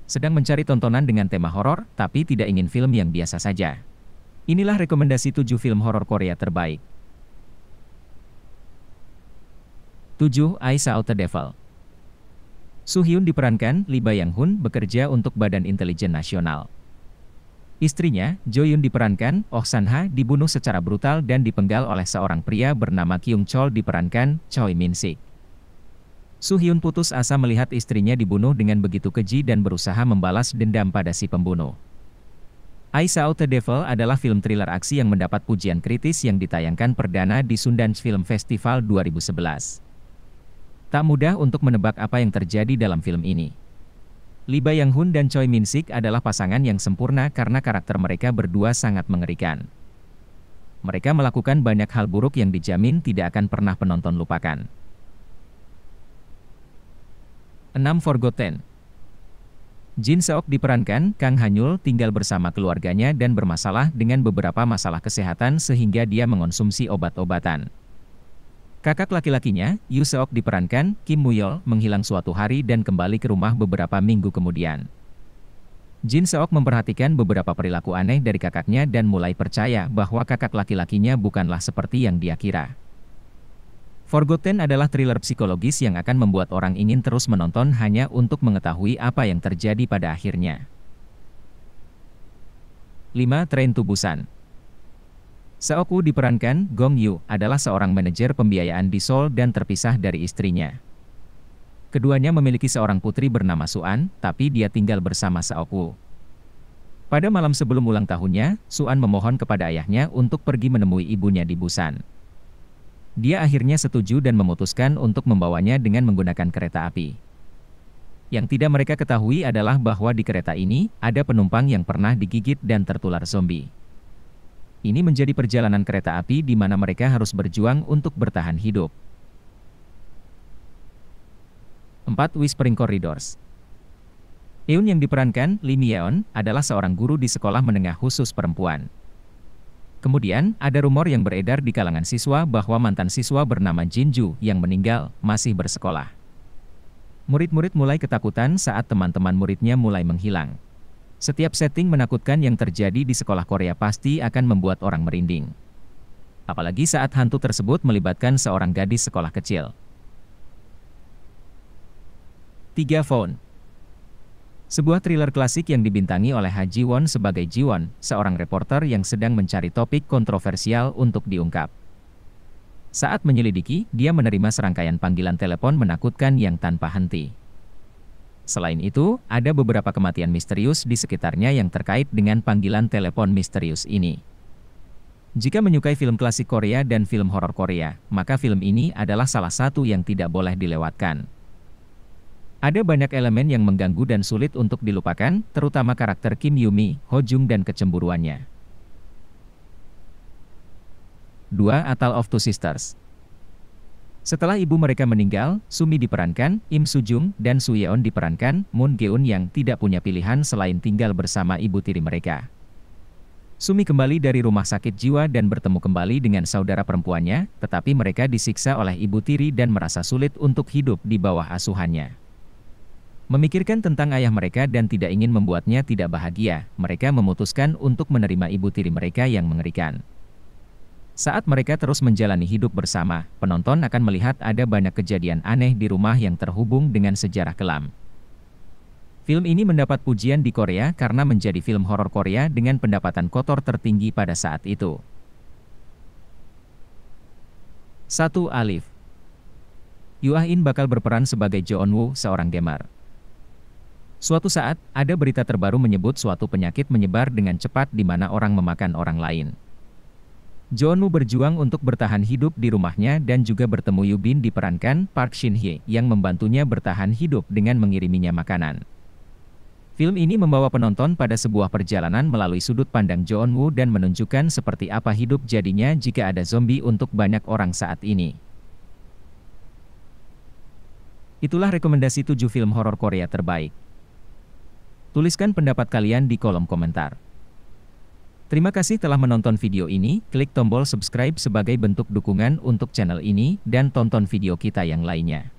Sedang mencari tontonan dengan tema horor, tapi tidak ingin film yang biasa saja? Inilah rekomendasi 7 film horor Korea terbaik. 7. I Saw the Devil. Soo Hyun diperankan, Lee Byung Hun bekerja untuk Badan Intelijen Nasional. Istrinya, Jo Yoon diperankan, Oh San Ha dibunuh secara brutal dan dipenggal oleh seorang pria bernama Kyung Chol diperankan, Choi Min Sik. Soo Hyun putus asa melihat istrinya dibunuh dengan begitu keji dan berusaha membalas dendam pada si pembunuh. I Saw the Devil adalah film thriller aksi yang mendapat pujian kritis yang ditayangkan perdana di Sundance Film Festival 2011. Tak mudah untuk menebak apa yang terjadi dalam film ini. Lee Byung Hun dan Choi Min Sik adalah pasangan yang sempurna karena karakter mereka berdua sangat mengerikan. Mereka melakukan banyak hal buruk yang dijamin tidak akan pernah penonton lupakan. 6. Forgotten. Jin Seok diperankan, Kang Hanyul tinggal bersama keluarganya dan bermasalah dengan beberapa masalah kesehatan sehingga dia mengonsumsi obat-obatan. Kakak laki-lakinya, Yoo Seok diperankan, Kim Muyol, menghilang suatu hari dan kembali ke rumah beberapa minggu kemudian. Jin Seok memperhatikan beberapa perilaku aneh dari kakaknya dan mulai percaya bahwa kakak laki-lakinya bukanlah seperti yang dia kira. Forgotten adalah thriller psikologis yang akan membuat orang ingin terus menonton hanya untuk mengetahui apa yang terjadi pada akhirnya. 5. Train to Busan. Seok-woo diperankan, Gong Yoo, adalah seorang manajer pembiayaan di Seoul dan terpisah dari istrinya. Keduanya memiliki seorang putri bernama Suan, tapi dia tinggal bersama Seok-woo. Pada malam sebelum ulang tahunnya, Suan memohon kepada ayahnya untuk pergi menemui ibunya di Busan. Dia akhirnya setuju dan memutuskan untuk membawanya dengan menggunakan kereta api. Yang tidak mereka ketahui adalah bahwa di kereta ini, ada penumpang yang pernah digigit dan tertular zombie. Ini menjadi perjalanan kereta api di mana mereka harus berjuang untuk bertahan hidup. 4. Whispering Corridors. Eun yang diperankan, Lee Myeon, adalah seorang guru di sekolah menengah khusus perempuan. Kemudian, ada rumor yang beredar di kalangan siswa bahwa mantan siswa bernama Jinju yang meninggal masih bersekolah. Murid-murid mulai ketakutan saat teman-teman muridnya mulai menghilang. Setiap setting menakutkan yang terjadi di sekolah Korea pasti akan membuat orang merinding. Apalagi saat hantu tersebut melibatkan seorang gadis sekolah kecil. 3. Phone. Sebuah thriller klasik yang dibintangi oleh Ha Ji Won sebagai Ji Won, seorang reporter yang sedang mencari topik kontroversial untuk diungkap. Saat menyelidiki, dia menerima serangkaian panggilan telepon menakutkan yang tanpa henti. Selain itu, ada beberapa kematian misterius di sekitarnya yang terkait dengan panggilan telepon misterius ini. Jika menyukai film klasik Korea dan film horor Korea, maka film ini adalah salah satu yang tidak boleh dilewatkan. Ada banyak elemen yang mengganggu dan sulit untuk dilupakan, terutama karakter Kim Yoo-mi, Ho Jung dan kecemburuannya. 2. A Tale of Two Sisters. Setelah ibu mereka meninggal, Sumi diperankan, Im Soo Jung, dan Soo Yeon diperankan, Moon Geun yang tidak punya pilihan selain tinggal bersama ibu tiri mereka. Sumi kembali dari rumah sakit jiwa dan bertemu kembali dengan saudara perempuannya, tetapi mereka disiksa oleh ibu tiri dan merasa sulit untuk hidup di bawah asuhannya. Memikirkan tentang ayah mereka dan tidak ingin membuatnya tidak bahagia, mereka memutuskan untuk menerima ibu tiri mereka yang mengerikan. Saat mereka terus menjalani hidup bersama, penonton akan melihat ada banyak kejadian aneh di rumah yang terhubung dengan sejarah kelam. Film ini mendapat pujian di Korea karena menjadi film horor Korea dengan pendapatan kotor tertinggi pada saat itu. 1. Alif. Yoo Ah-in bakal berperan sebagai Jo Eun-woo, seorang gamer. Suatu saat, ada berita terbaru menyebut suatu penyakit menyebar dengan cepat di mana orang memakan orang lain. Jo Eun-woo berjuang untuk bertahan hidup di rumahnya dan juga bertemu Yoo Bin diperankan Park Shin-hye yang membantunya bertahan hidup dengan mengiriminya makanan. Film ini membawa penonton pada sebuah perjalanan melalui sudut pandang Jo Eun-woo dan menunjukkan seperti apa hidup jadinya jika ada zombie untuk banyak orang saat ini. Itulah rekomendasi 7 film horor Korea terbaik. Tuliskan pendapat kalian di kolom komentar. Terima kasih telah menonton video ini, klik tombol subscribe sebagai bentuk dukungan untuk channel ini, dan tonton video kita yang lainnya.